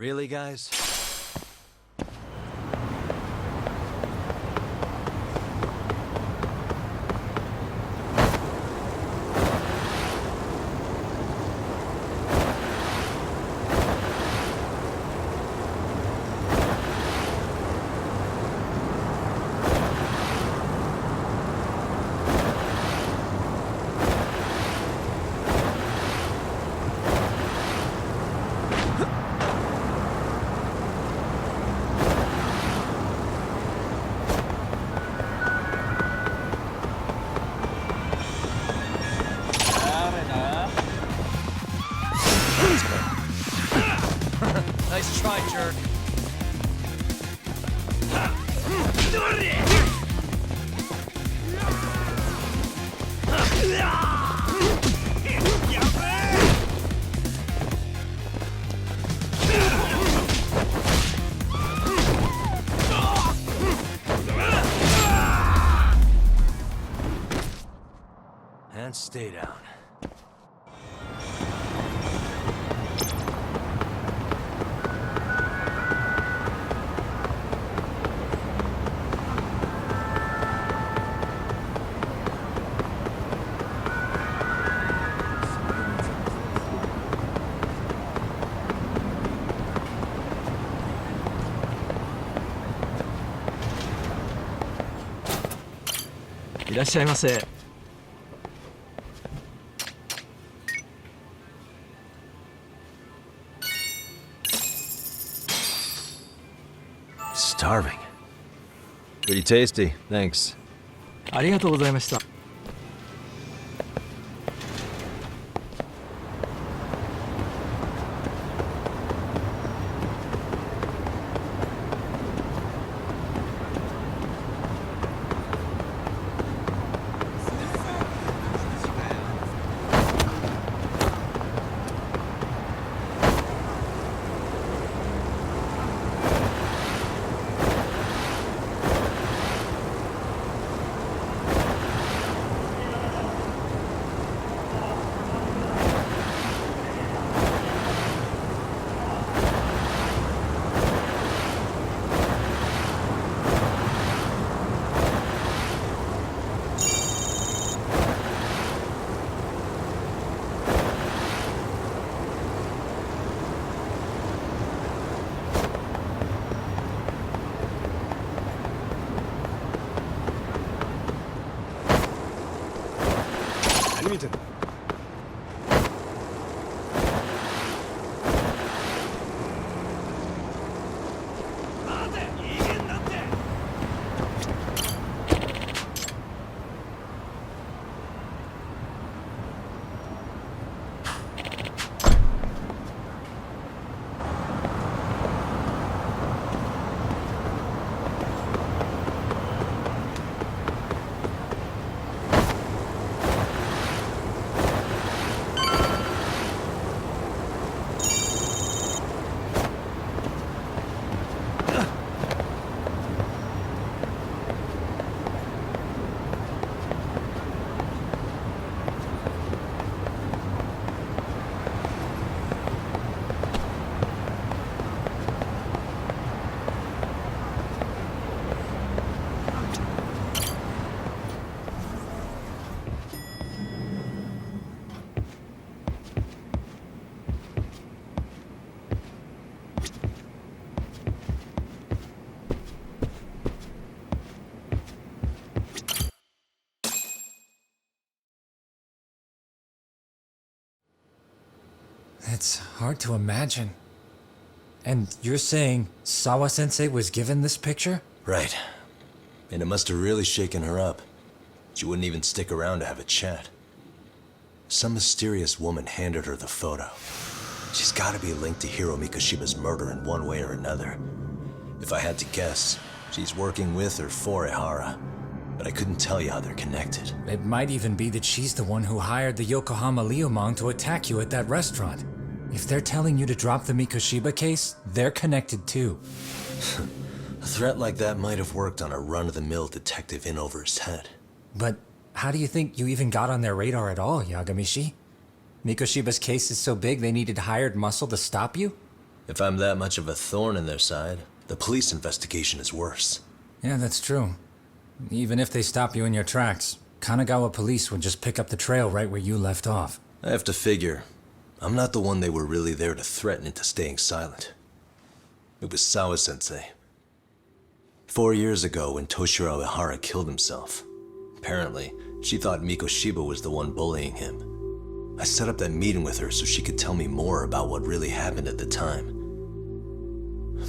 Really, guys? Nice try, jerk. And stay down.いらっしゃいませ。Starving. Pretty tasty, thanks. ありがとうございました。何見てんの？It's hard to imagine. And you're saying Sawa-sensei was given this picture? Right. And it must have really shaken her up. She wouldn't even stick around to have a chat. Some mysterious woman handed her the photo. She's gotta be linked to Hiro Mikoshiba's murder in one way or another. If I had to guess, she's working with or for Ehara. But I couldn't tell you how they're connected. It might even be that she's the one who hired the Yokohama Liumang to attack you at that restaurant. If they're telling you to drop the Mikoshiba case, they're connected too. A threat like that might have worked on a run-of-the-mill detective in over his head. But how do you think you even got on their radar at all, Yagamishi? Mikoshiba's case is so big they needed hired muscle to stop you? If I'm that much of a thorn in their side, the police investigation is worse. Yeah, that's true. Even if they stop you in your tracks, Kanagawa police would just pick up the trail right where you left off. I have to figure, I'm not the one they were really there to threaten into staying silent. It was Sawa-sensei. 4 years ago when Toshiro Ihara killed himself. Apparently, she thought Mikoshiba was the one bullying him. I set up that meeting with her so she could tell me more about what really happened at the time.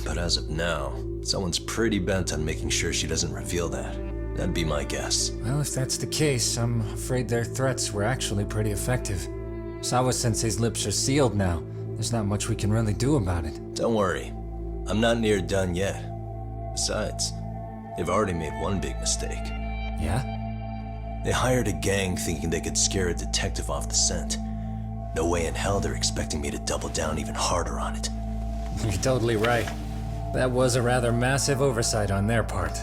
But as of now, someone's pretty bent on making sure she doesn't reveal that. That'd be my guess. Well, if that's the case, I'm afraid their threats were actually pretty effective. Sawa-sensei's lips are sealed now. There's not much we can really do about it. Don't worry. I'm not near done yet. Besides, they've already made one big mistake. Yeah? They hired a gang thinking they could scare a detective off the scent. No way in hell they're expecting me to double down even harder on it. You're totally right. That was a rather massive oversight on their part.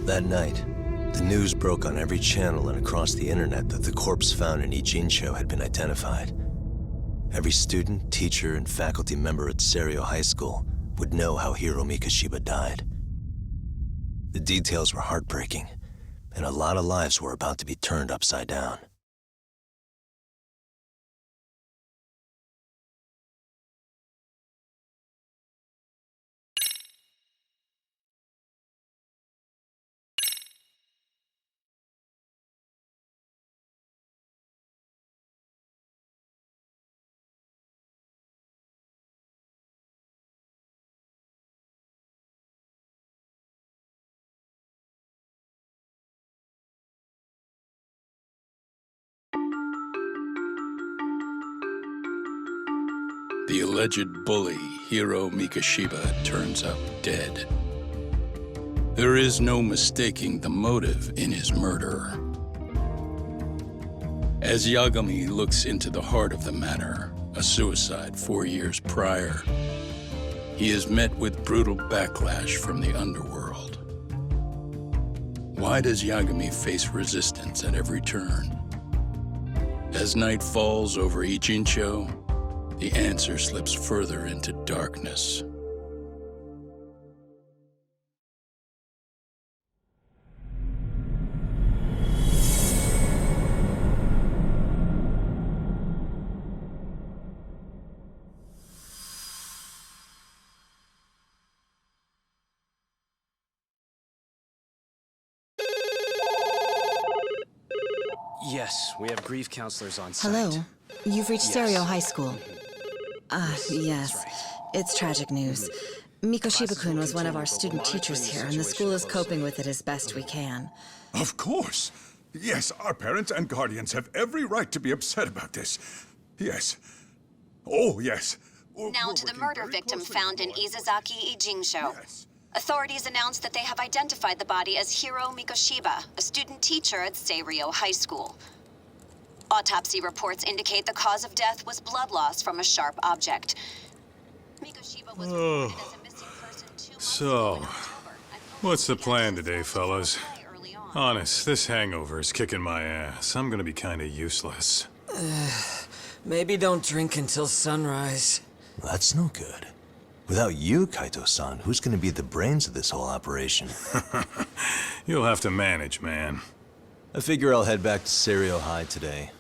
That night, the news broke on every channel and across the internet that the corpse found in Ijincho had been identified. Every student, teacher, and faculty member at Seiryo High School would know how Hiro Mikoshiba died. The details were heartbreaking, and a lot of lives were about to be turned upside down. The alleged bully, Hiro Mikoshiba, turns up dead. There is no mistaking the motive in his murder. As Yagami looks into the heart of the matter, a suicide 4 years prior, he is met with brutal backlash from the underworld. Why does Yagami face resistance at every turn? As night falls over Ijincho, the answer slips further into darkness. Yes, we have grief counselors on site. Hello. You've reached Yes. Seiryo High School. Yes. That's right. It's tragic news. Mikoshiba-kun was one of our student teachers here, and the school is coping with it as best we can. Of course. Yes, our parents and guardians have every right to be upset about this. Yes. Oh, yes. Now to the murder victim found in Izazaki, Ijincho. Yes. Authorities announced that they have identified the body as Hiro Mikoshiba, a student teacher at Seiryo High School. Autopsy reports indicate the cause of death was blood loss from a sharp object. Mikoshiba was reported as a missing person 2 months ago in October. What's the plan today, fellas? Early on. Honest, this hangover is kicking my ass. I'm gonna be kinda useless. Maybe don't drink until sunrise. That's no good. Without you, Kaito-san, who's gonna be the brains of this whole operation? You'll have to manage, man. I figure I'll head back to Seiryo High today.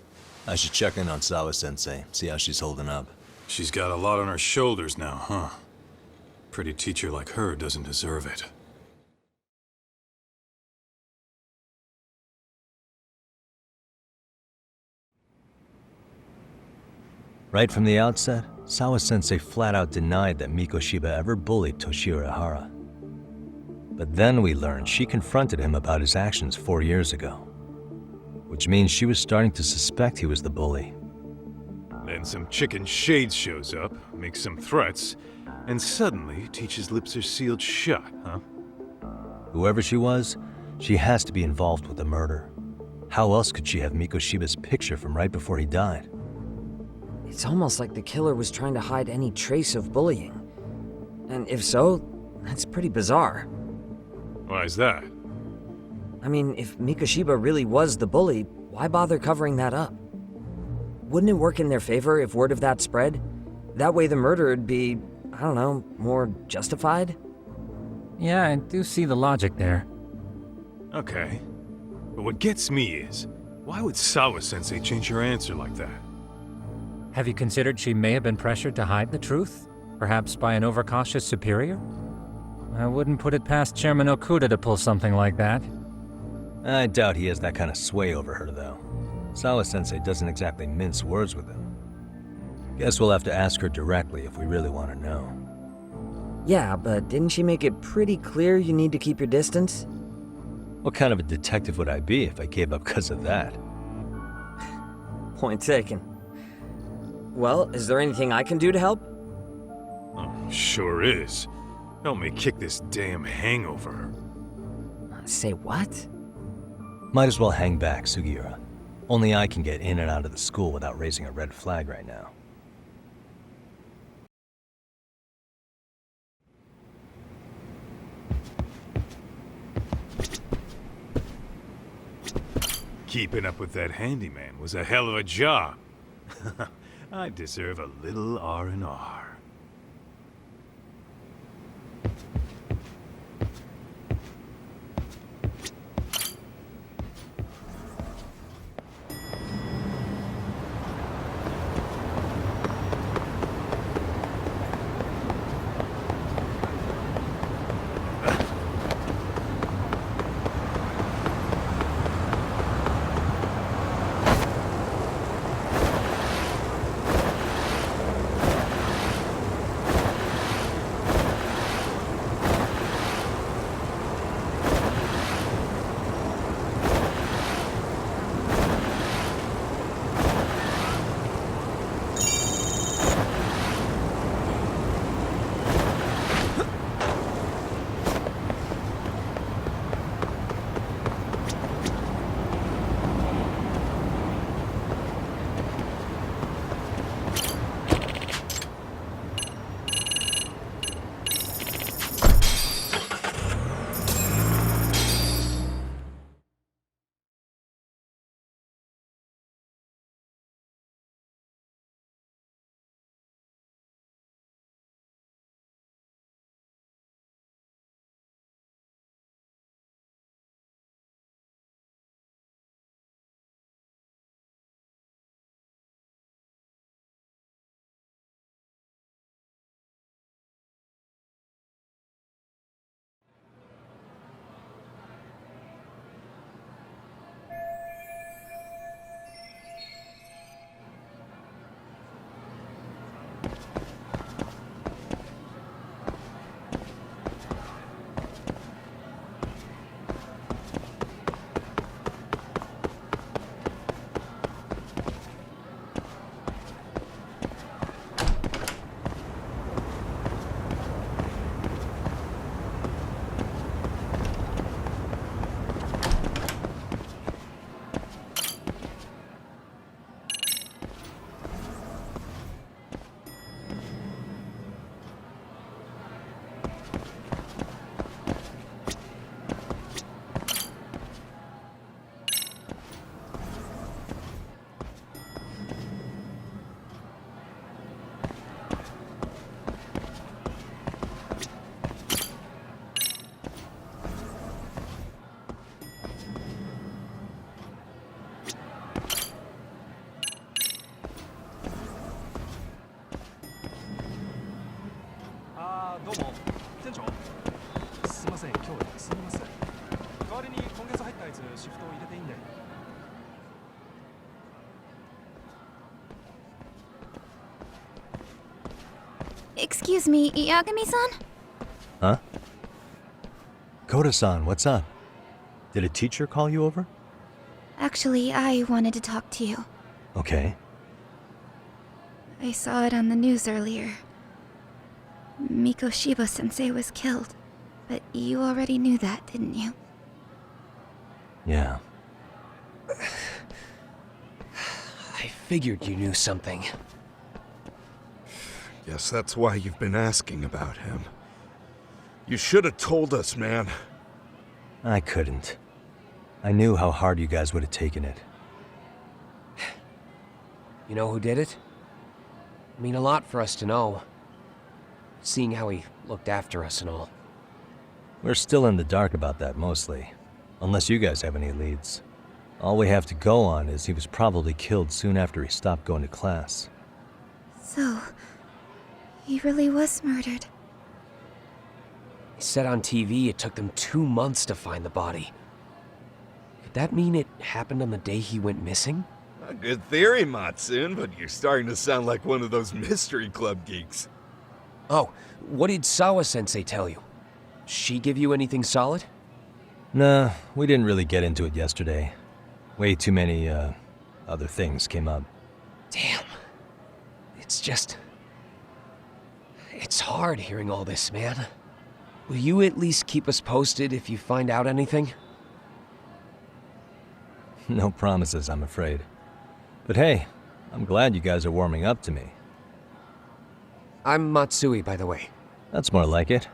I should check in on Sawa-sensei, see how she's holding up. She's got a lot on her shoulders now, huh? Pretty teacher like her doesn't deserve it. Right from the outset, Sawa-sensei flat out denied that Mikoshiba ever bullied Toshiro Ihara. But then we learned she confronted him about his actions 4 years ago. Which means she was starting to suspect he was the bully. Then some chicken shades shows up, makes some threats, and suddenly teacher's lips are sealed shut, huh? Whoever she was, she has to be involved with the murder. How else could she have Mikoshiba's picture from right before he died? It's almost like the killer was trying to hide any trace of bullying. And if so, that's pretty bizarre. Why's that? I mean, if Mikoshiba really was the bully, why bother covering that up? wouldn't it work in their favor if word of that spread? That way the murder would be, I don't know, more justified? Yeah, I do see the logic there. Okay. But what gets me is, why would Sawa-sensei change her answer like that? Have you considered she may have been pressured to hide the truth? Perhaps by an overcautious superior? I wouldn't put it past Chairman Okuda to pull something like that. I doubt he has that kind of sway over her, though. Sawa-sensei doesn't exactly mince words with him. Guess we'll have to ask her directly if we really want to know. Yeah, but didn't she make it pretty clear you need to keep your distance? What kind of a detective would I be if I gave up because of that? Point taken. Well, is there anything I can do to help? Oh, sure is. Help me kick this damn hangover. Say what? Might as well hang back, Sugiura. Only I can get in and out of the school without raising a red flag right now. Keeping up with that handyman was a hell of a job. I deserve a little R&R. Excuse me, Yagami-san? Huh? Koda-san, what's up? Did a teacher call you over? Actually, I wanted to talk to you. Okay. I saw it on the news earlier. Mikoshiba-sensei was killed. But you already knew that, didn't you? Yeah. I figured you knew something. Yes, that's why you've been asking about him. You should have told us, man. I couldn't. I knew how hard you guys would have taken it. You know who did it? I mean a lot for us to know. Seeing how he looked after us and all. We're still in the dark about that mostly, unless you guys have any leads. All we have to go on is he was probably killed soon after he stopped going to class. So, he really was murdered. He said on TV it took them 2 months to find the body. Could that mean it happened on the day he went missing? A good theory, Matsun, but you're starting to sound like one of those mystery club geeks. Oh, what did Sawa-sensei tell you? She give you anything solid? Nah, we didn't really get into it yesterday. Way too many, other things came up. Damn. It's just... It's hard hearing all this, man. Will you at least keep us posted if you find out anything? No promises, I'm afraid. But hey, I'm glad you guys are warming up to me. I'm Matsui, by the way. That's more like it.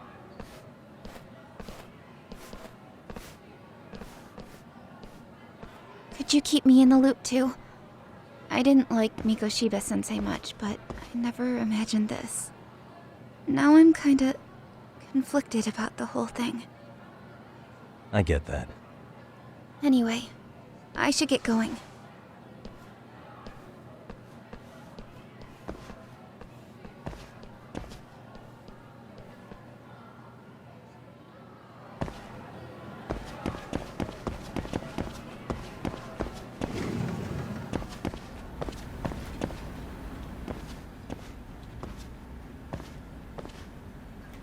Could you keep me in the loop too? I didn't like Mikoshiba-sensei much, but I never imagined this. Now I'm kinda conflicted about the whole thing. I get that. Anyway, I should get going.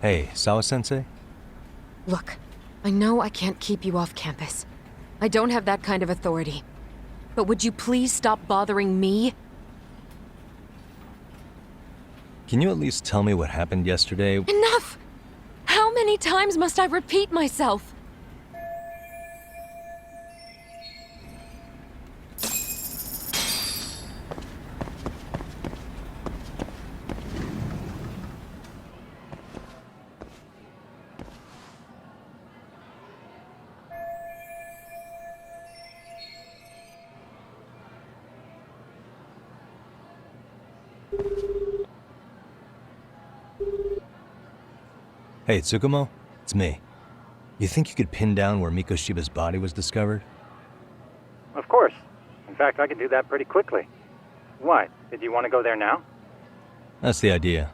Hey, Sawa-sensei? Look, I know I can't keep you off campus. I don't have that kind of authority. But would you please stop bothering me? Can you at least tell me what happened yesterday? Enough! How many times must I repeat myself? Hey, Tsukumo? It's me. You think you could pin down where Mikoshiba's body was discovered? Of course. In fact, I can do that pretty quickly. What? Did you want to go there now? That's the idea.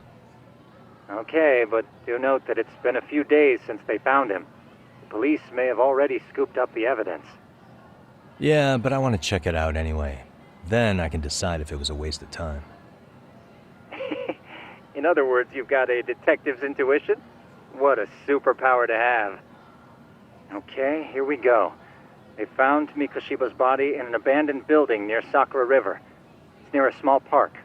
Okay, but do note that it's been a few days since they found him. The police may have already scooped up the evidence. Yeah, but I want to check it out anyway. Then I can decide if it was a waste of time. In other words, you've got a detective's intuition? What a superpower to have. Okay, here we go. They found Mikoshiba's body in an abandoned building near Sakura River. It's near a small park.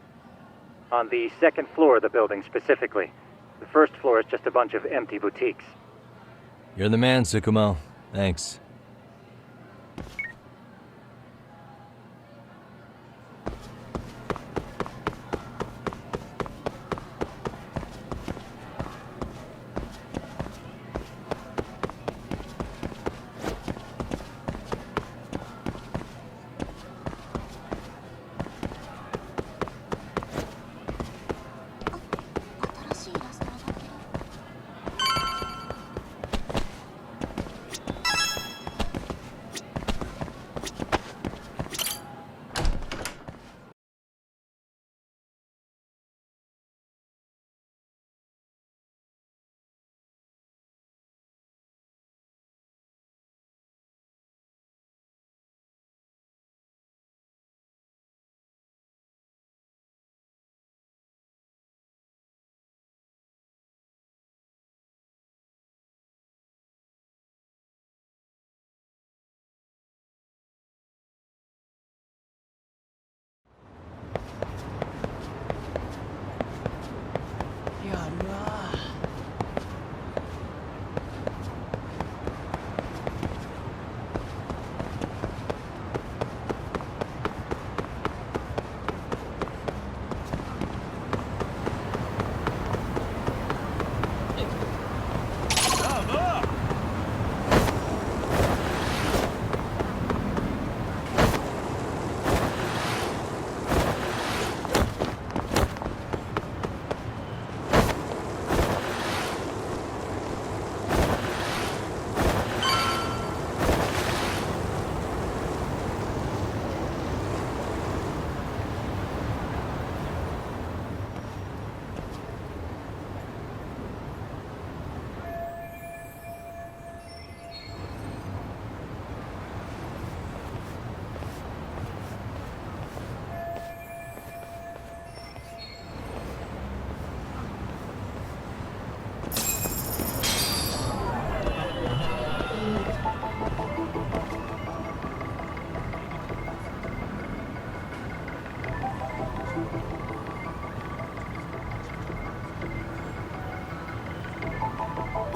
On the second floor of the building, specifically. The first floor is just a bunch of empty boutiques. You're the man, Tsukumo. Thanks.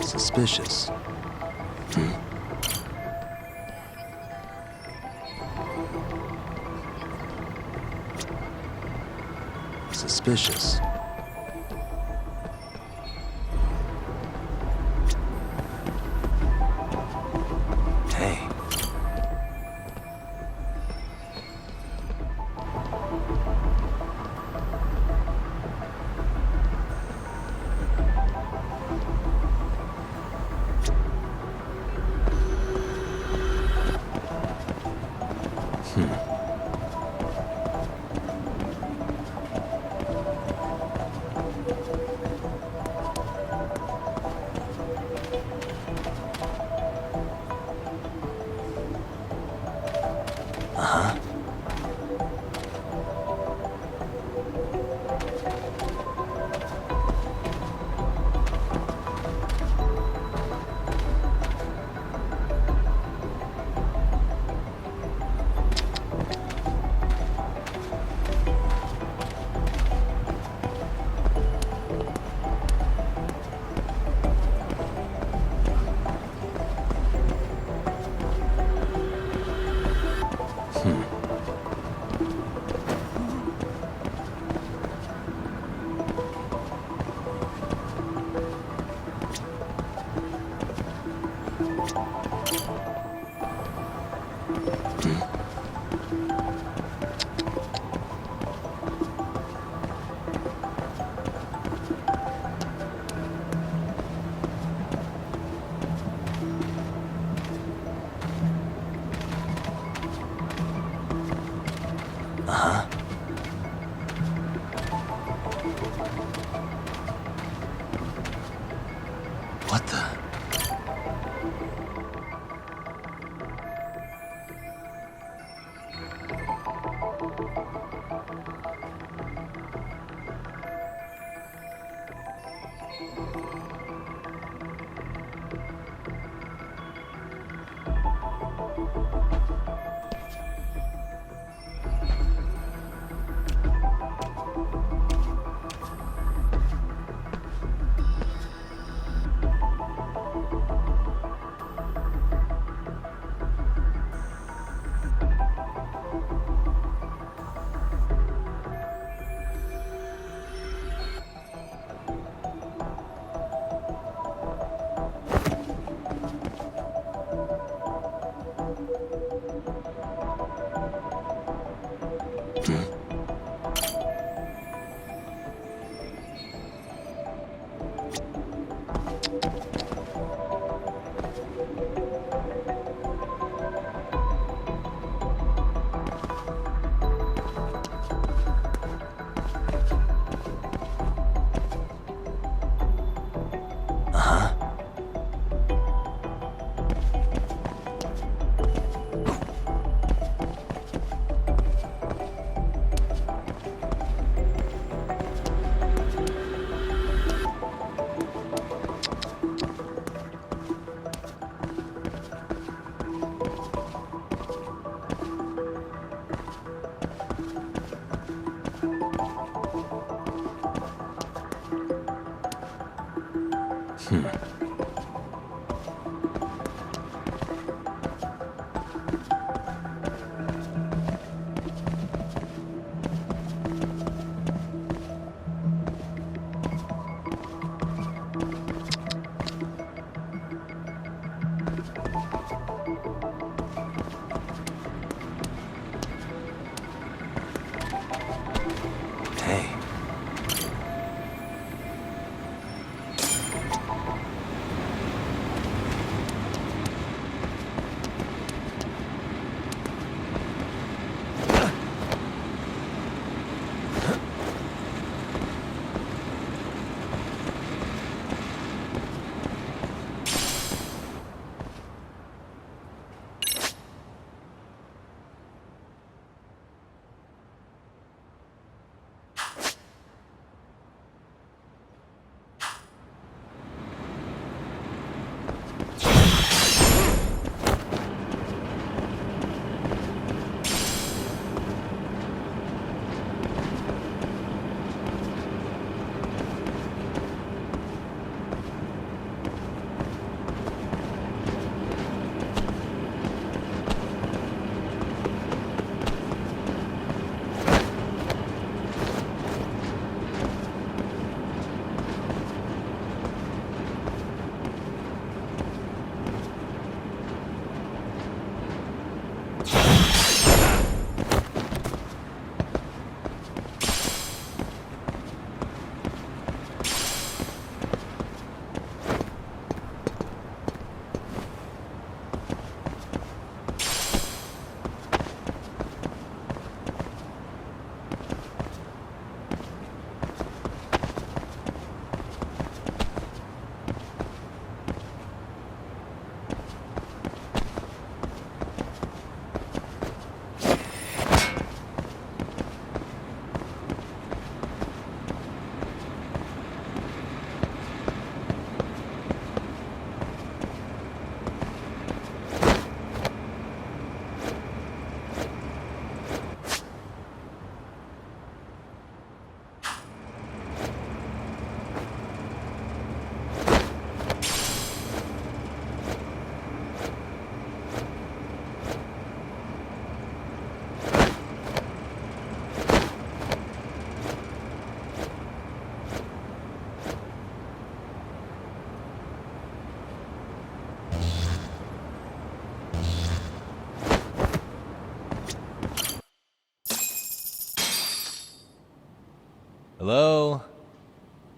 Suspicious. Suspicious. Hey. What the?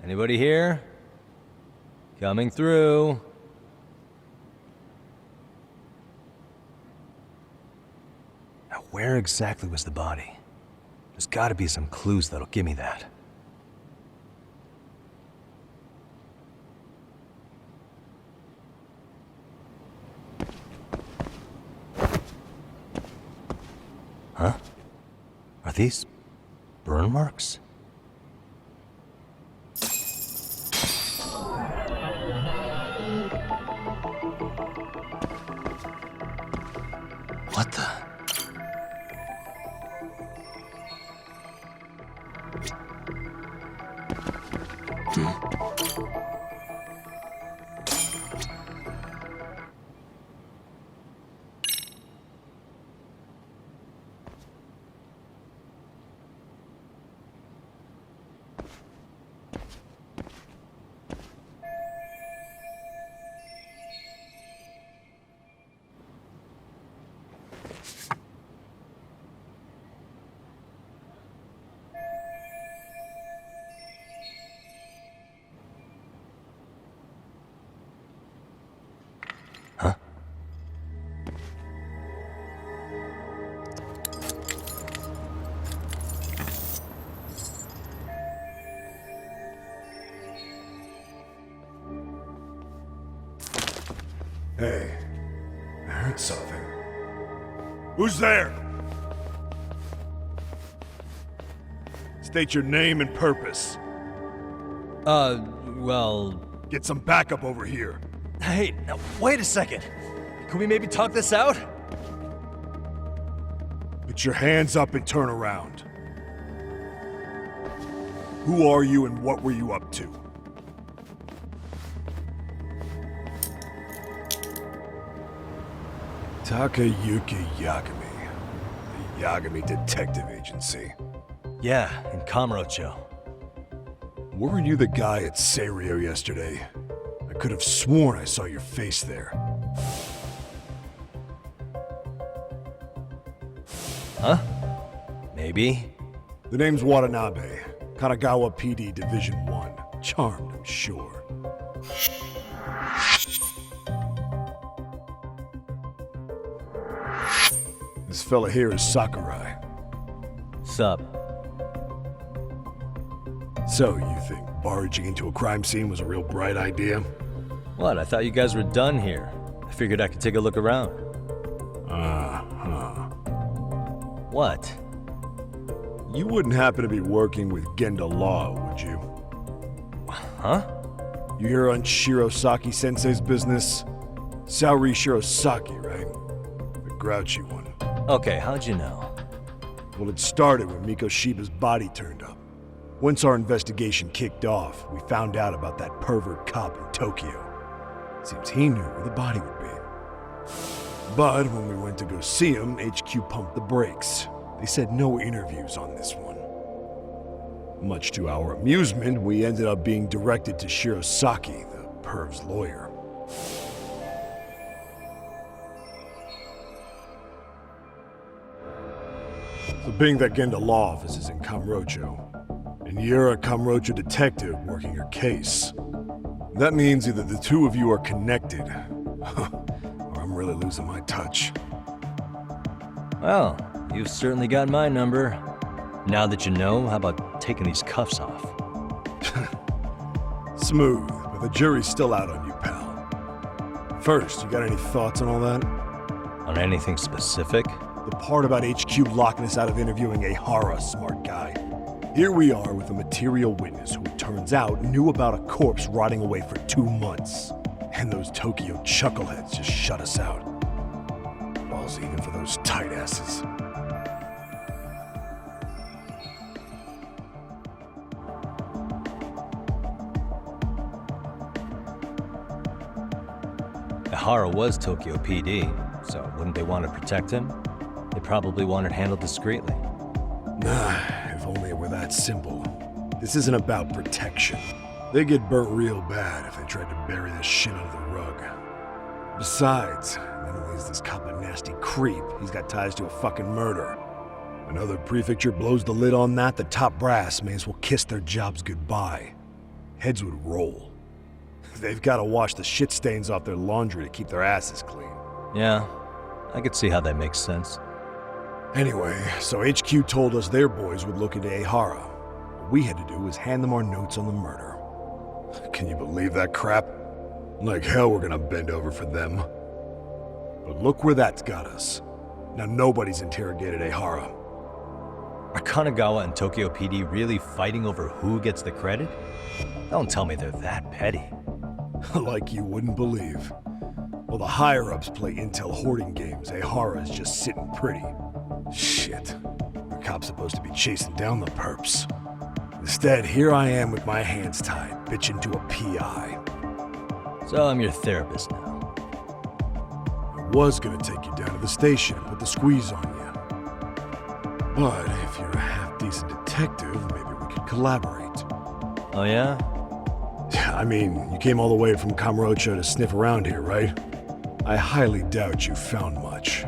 Anybody here? Coming through. Now, where exactly was the body? There's gotta be some clues that'll give me that. Huh? Are these burn marks? What the? Hey, I heard something. Who's there? State your name and purpose. Well... Get some backup over here. Hey, now, wait a second. Can we maybe talk this out? Put your hands up and turn around. Who are you and what were you up to? Takayuki Yagami. The Yagami Detective Agency. Yeah, in Kamurocho. Weren't you the guy at Seirio yesterday? I could have sworn I saw your face there. Huh? Maybe. The name's Watanabe. Kanagawa PD Division 1. Charmed, I'm sure. This fella here is Sakurai. Sup? So, you think barging into a crime scene was a real bright idea? What? I thought you guys were done here. I figured I could take a look around. Uh-huh. What? You wouldn't happen to be working with Genda Law, would you? Huh? You hear on Shirosaki-sensei's business? Saori Shirosaki, right? The grouchy one. Okay, how'd you know? Well, it started when Mikoshiba's body turned up. Once our investigation kicked off, we found out about that pervert cop in Tokyo. Seems he knew where the body would be. But when we went to go see him, HQ pumped the brakes. They said no interviews on this one. Much to our amusement, we ended up being directed to Shirosaki, the perv's lawyer. So being that Genda Law office is in Kamurocho, and you're a Kamurocho detective working your case, that means either the two of you are connected, or I'm really losing my touch. Well, you've certainly got my number. Now that you know, how about taking these cuffs off? Smooth, but the jury's still out on you, pal. First, you got any thoughts on all that? On anything specific? The part about HQ locking us out of interviewing a Hara smart guy. Here we are with a material witness who, it turns out, knew about a corpse rotting away for 2 months. And those Tokyo chuckleheads just shut us out. Balls even for those tight asses. Hara was Tokyo PD, so wouldn't they want to protect him? They probably want it handled discreetly. Nah, if only it were that simple. This isn't about protection. They get burnt real bad if they tried to bury this shit under the rug. Besides, not only is this cop a nasty creep, he's got ties to a fucking murder. Another prefecture blows the lid on that, the top brass may as well kiss their jobs goodbye. heads would roll. They've got to wash the shit stains off their laundry to keep their asses clean. Yeah, I could see how that makes sense. Anyway, so HQ told us their boys would look into Ehara. What we had to do was hand them our notes on the murder. Can you believe that crap? Like hell we're gonna bend over for them. But look where that's got us. Now nobody's interrogated Ehara. Are Kanagawa and Tokyo PD really fighting over who gets the credit? Don't tell me they're that petty. Like you wouldn't believe. While the higher-ups play intel hoarding games, Ehara is just sitting pretty. Shit. The cop's supposed to be chasing down the perps. Instead, here I am with my hands tied, bitching to a PI. So I'm your therapist now. I was gonna take you down to the station and put the squeeze on you. But if you're a half-decent detective, maybe we could collaborate. Oh yeah? I mean, you came all the way from Kamurocho to sniff around here, right? I highly doubt you found much.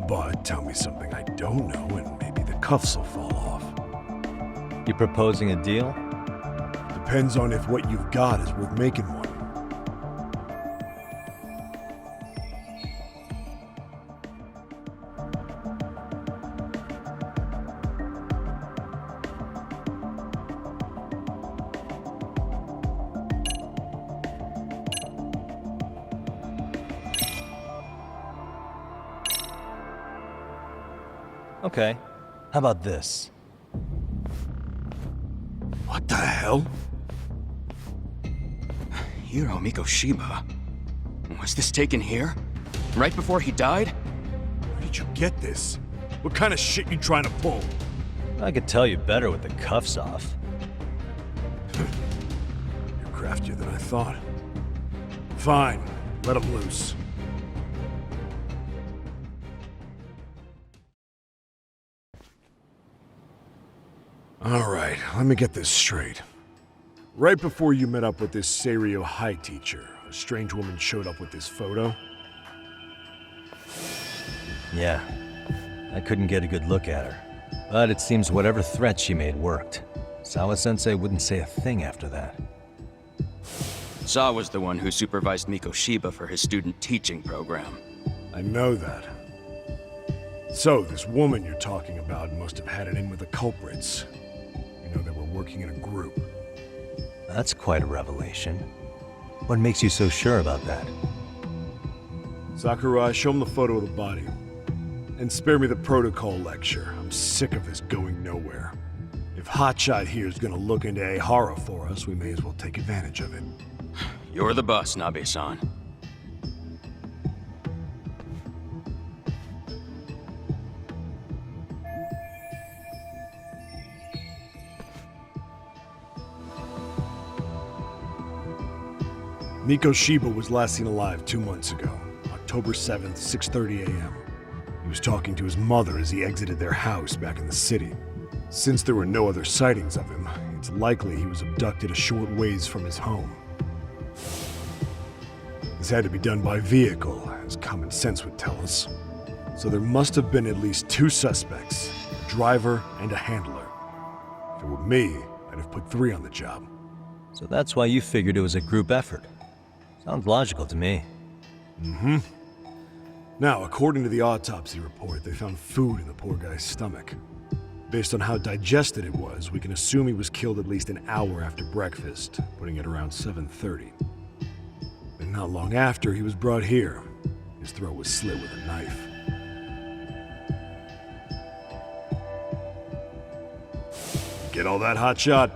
But tell me something I don't know and maybe the cuffs will fall off. You proposing a deal? Depends on if what you've got is worth making one. Okay. How about this? What the hell? Hiro Mikoshiba. Was this taken here? Right before he died? Where did you get this? What kind of shit you trying to pull? I could tell you better with the cuffs off. You're craftier than I thought. Fine, let him loose. Alright, let me get this straight. Right before you met up with this Seiryo High teacher, a strange woman showed up with this photo? Yeah. I couldn't get a good look at her. But it seems whatever threat she made worked. Sawa-sensei wouldn't say a thing after that. Saw was the one who supervised Mikoshiba for his student teaching program. I know that. So, this woman you're talking about must have had it in with the culprits. You know, they were working in a group. That's quite a revelation. What makes you so sure about that? Sakurai, show him the photo of the body. And spare me the protocol lecture. I'm sick of this going nowhere. If Hotshot here is gonna look into Ehara for us, we may as well take advantage of it. You're the boss, Nabe-san. Mikoshiba was last seen alive 2 months ago, October 7th, 6:30 a.m. He was talking to his mother as he exited their house back in the city. Since there were no other sightings of him, it's likely he was abducted a short ways from his home. This had to be done by vehicle, as common sense would tell us. So there must have been at least 2 suspects, a driver and a handler. If it were me, I'd have put 3 on the job. So that's why you figured it was a group effort. Sounds logical to me. Mm-hmm. Now, according to the autopsy report, they found food in the poor guy's stomach. Based on how digested it was, we can assume he was killed at least an hour after breakfast, putting it around 7:30. And not long after, he was brought here. His throat was slit with a knife. Get all that, Hotshot?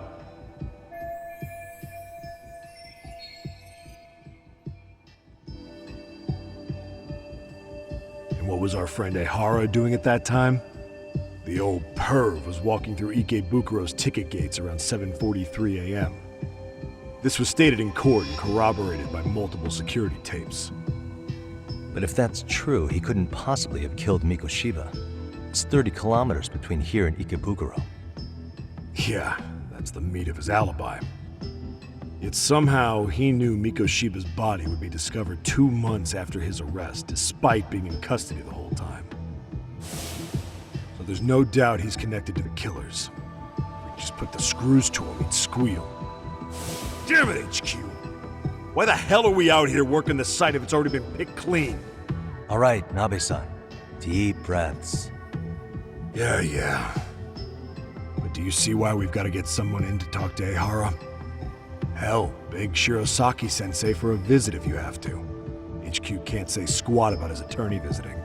And what was our friend Ehara doing at that time? The old perv was walking through Ikebukuro's ticket gates around 7:43 a.m. This was stated in court and corroborated by multiple security tapes. But if that's true, he couldn't possibly have killed Mikoshiba. It's 30 kilometers between here and Ikebukuro. Yeah, that's the meat of his alibi. Yet somehow he knew Mikoshiba's body would be discovered 2 months after his arrest, despite being in custody the whole time. So there's no doubt he's connected to the killers. If we just put the screws to him, he'd squeal. Damn it, HQ! Why the hell are we out here working the site if it's already been picked clean? All right, Nabe-san. Deep breaths. Yeah. But do you see why we've got to get someone in to talk to Ehara? Hell, beg Shirosaki-sensei for a visit if you have to. HQ can't say squat about his attorney visiting.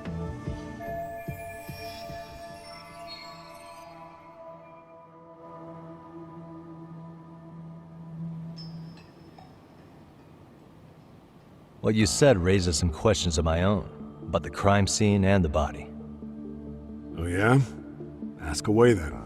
What you said raises some questions of my own, about the crime scene and the body. Oh yeah? Ask away then.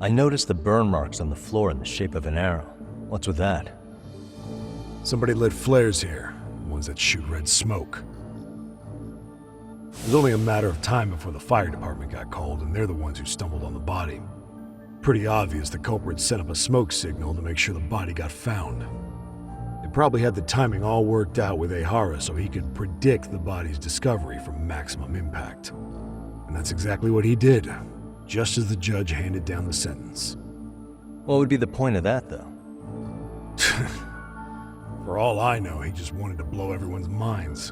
I noticed the burn marks on the floor in the shape of an arrow. What's with that? Somebody lit flares here, ones that shoot red smoke. It was only a matter of time before the fire department got called, and they're the ones who stumbled on the body. Pretty obvious the culprit set up a smoke signal to make sure the body got found. They probably had the timing all worked out with Ehara so he could predict the body's discovery from maximum impact. And that's exactly what he did, just as the judge handed down the sentence. What would be the point of that, though? For all I know, he just wanted to blow everyone's minds.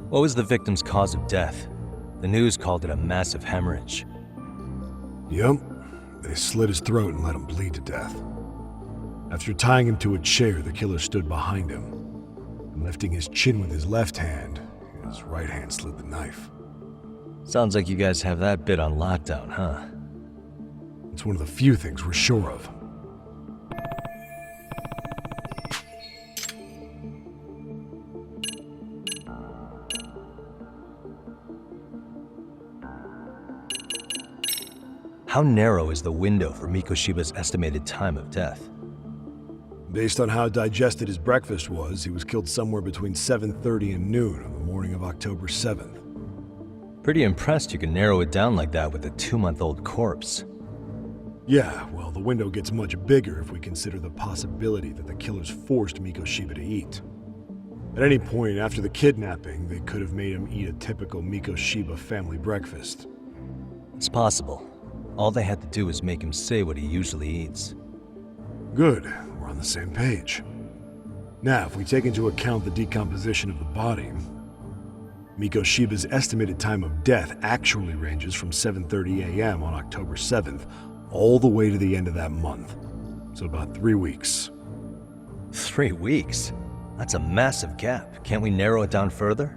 What was the victim's cause of death? The news called it a massive hemorrhage. Yup. They slit his throat and let him bleed to death. After tying him to a chair, the killer stood behind him. And lifting his chin with his left hand, his right hand slid the knife. Sounds like you guys have that bit on lockdown, huh? It's one of the few things we're sure of. How narrow is the window for Mikoshiba's estimated time of death? Based on how digested his breakfast was, he was killed somewhere between 7:30 and noon on the morning of October 7th. Pretty impressed you can narrow it down like that with a 2-month-old corpse. Yeah, well, the window gets much bigger if we consider the possibility that the killers forced Mikoshiba to eat. At any point after the kidnapping, they could have made him eat a typical Mikoshiba family breakfast. It's possible. All they had to do was make him say what he usually eats. Good, we're on the same page. Now, if we take into account the decomposition of the body, Mikoshiba's estimated time of death actually ranges from 7:30 a.m. on October 7th all the way to the end of that month. So about 3 weeks. 3 weeks? That's a massive gap. Can't we narrow it down further?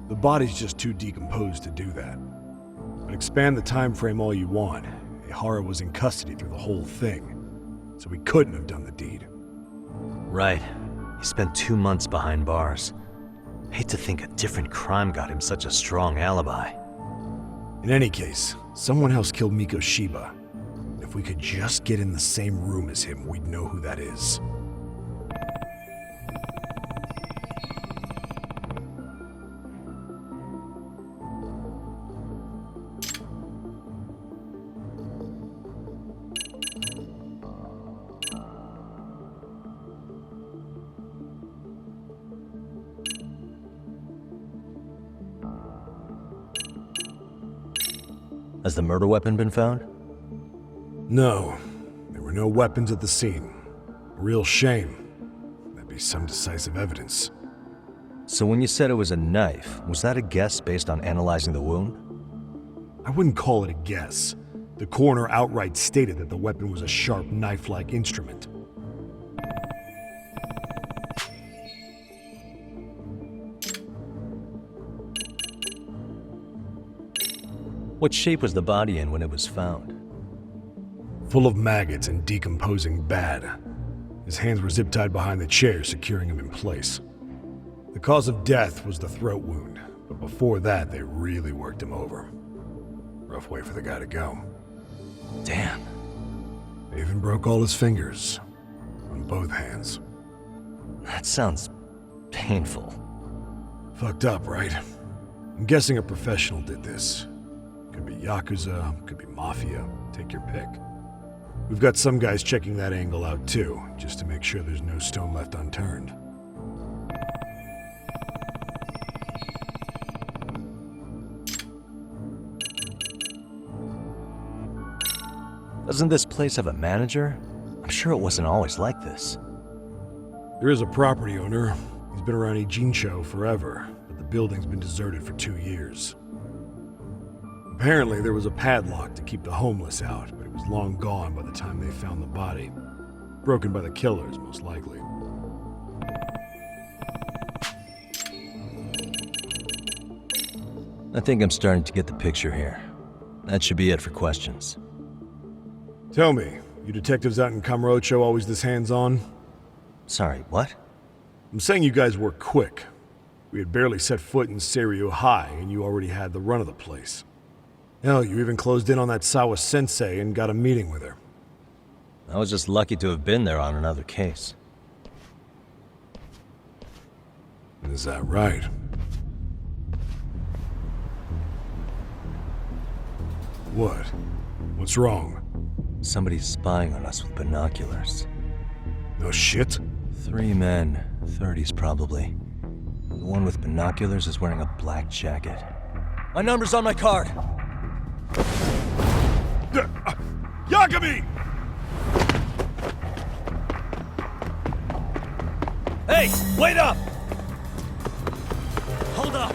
The body's just too decomposed to do that. But expand the time frame all you want. Ehara was in custody through the whole thing, so he couldn't have done the deed. Right. He spent 2 months behind bars. Hate to think a different crime got him such a strong alibi. In any case, someone else killed Mikoshiba. If we could just get in the same room as him, we'd know who that is. Has the murder weapon been found? No. There were no weapons at the scene. A real shame. That'd be some decisive evidence. So when you said it was a knife, was that a guess based on analyzing the wound? I wouldn't call it a guess. The coroner outright stated that the weapon was a sharp knife-like instrument. What shape was the body in when it was found? Full of maggots and decomposing bad. His hands were zip-tied behind the chair, securing him in place. The cause of death was the throat wound, but before that, they really worked him over. Rough way for the guy to go. Damn. They even broke all his fingers. On both hands. That sounds painful. Fucked up, right? I'm guessing a professional did this. Could be Yakuza, could be Mafia. Take your pick. We've got some guys checking that angle out too, just to make sure there's no stone left unturned. Doesn't this place have a manager? I'm sure it wasn't always like this. There is a property owner. He's been around Ijincho forever, but the building's been deserted for 2 years. Apparently, there was a padlock to keep the homeless out, but it was long gone by the time they found the body. Broken by the killers, most likely. I think I'm starting to get the picture here. That should be it for questions. Tell me, you detectives out in Kamurocho always this hands-on? Sorry, what? I'm saying you guys work quick. We had barely set foot in Seiryu High, and you already had the run of the place. Hell, you even closed in on that Sawa sensei and got a meeting with her. I was just lucky to have been there on another case. Is that right? What? What's wrong? Somebody's spying on us with binoculars. No shit? 3 men, 30s probably. The one with binoculars is wearing a black jacket. My number's on my card! Yagami! Hey, wait up! Hold up!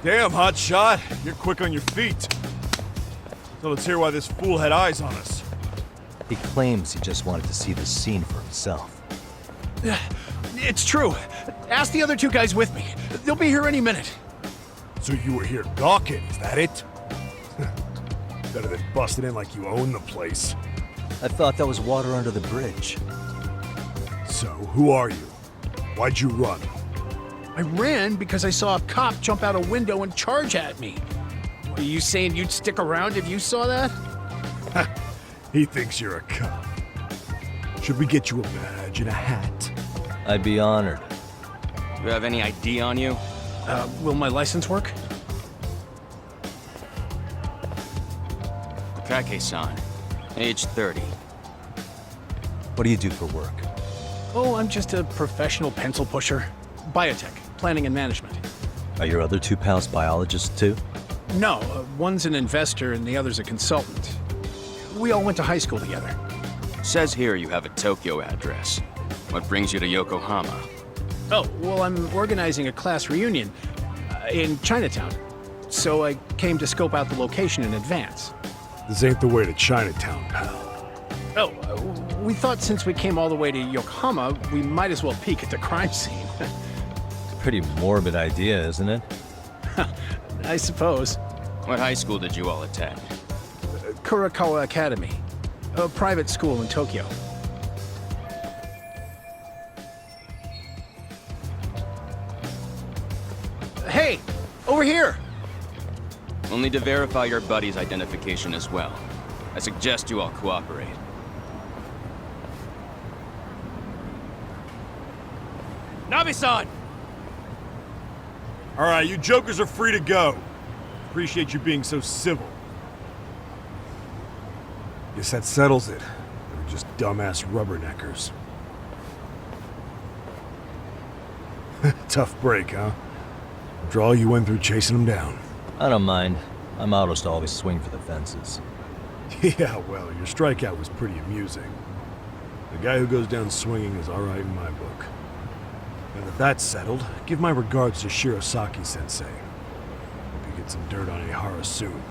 Damn, hotshot. You're quick on your feet. So let's hear why this fool had eyes on us. He claims he just wanted to see the scene for himself. It's true. Ask the other two guys with me. They'll be here any minute. So you were here gawking, is that it? Better than busting in like you own the place. I thought that was water under the bridge. So, who are you? Why'd you run? I ran because I saw a cop jump out a window and charge at me. Are you saying you'd stick around if you saw that? He thinks you're a cop. Should we get you a badge and a hat? I'd be honored. Do you have any ID on you? Will my license work? Takayuki-san, age 30. What do you do for work? Oh, I'm just a professional pencil pusher. Biotech, planning and management. Are your other two pals biologists too? No, one's an investor and the other's a consultant. We all went to high school together. Says here you have a Tokyo address. What brings you to Yokohama? Oh, well, I'm organizing a class reunion in Chinatown. So I came to scope out the location in advance. This ain't the way to Chinatown, pal. Oh, we thought since we came all the way to Yokohama, we might as well peek at the crime scene. Pretty morbid idea, isn't it? I suppose. What high school did you all attend? Kurakawa Academy, a private school in Tokyo. Hey, over here! We'll need to verify your buddy's identification as well. I suggest you all cooperate. Nabe-san! All right, you jokers are free to go. Appreciate you being so civil. Guess that settles it. They were just dumbass rubberneckers. Tough break, huh? After all you went through chasing them down. I don't mind. My motto's to always swing for the fences. Yeah, well, your strikeout was pretty amusing. The guy who goes down swinging is all right in my book. Now that that's settled, give my regards to Shirosaki-sensei. Hope you get some dirt on Ihara soon.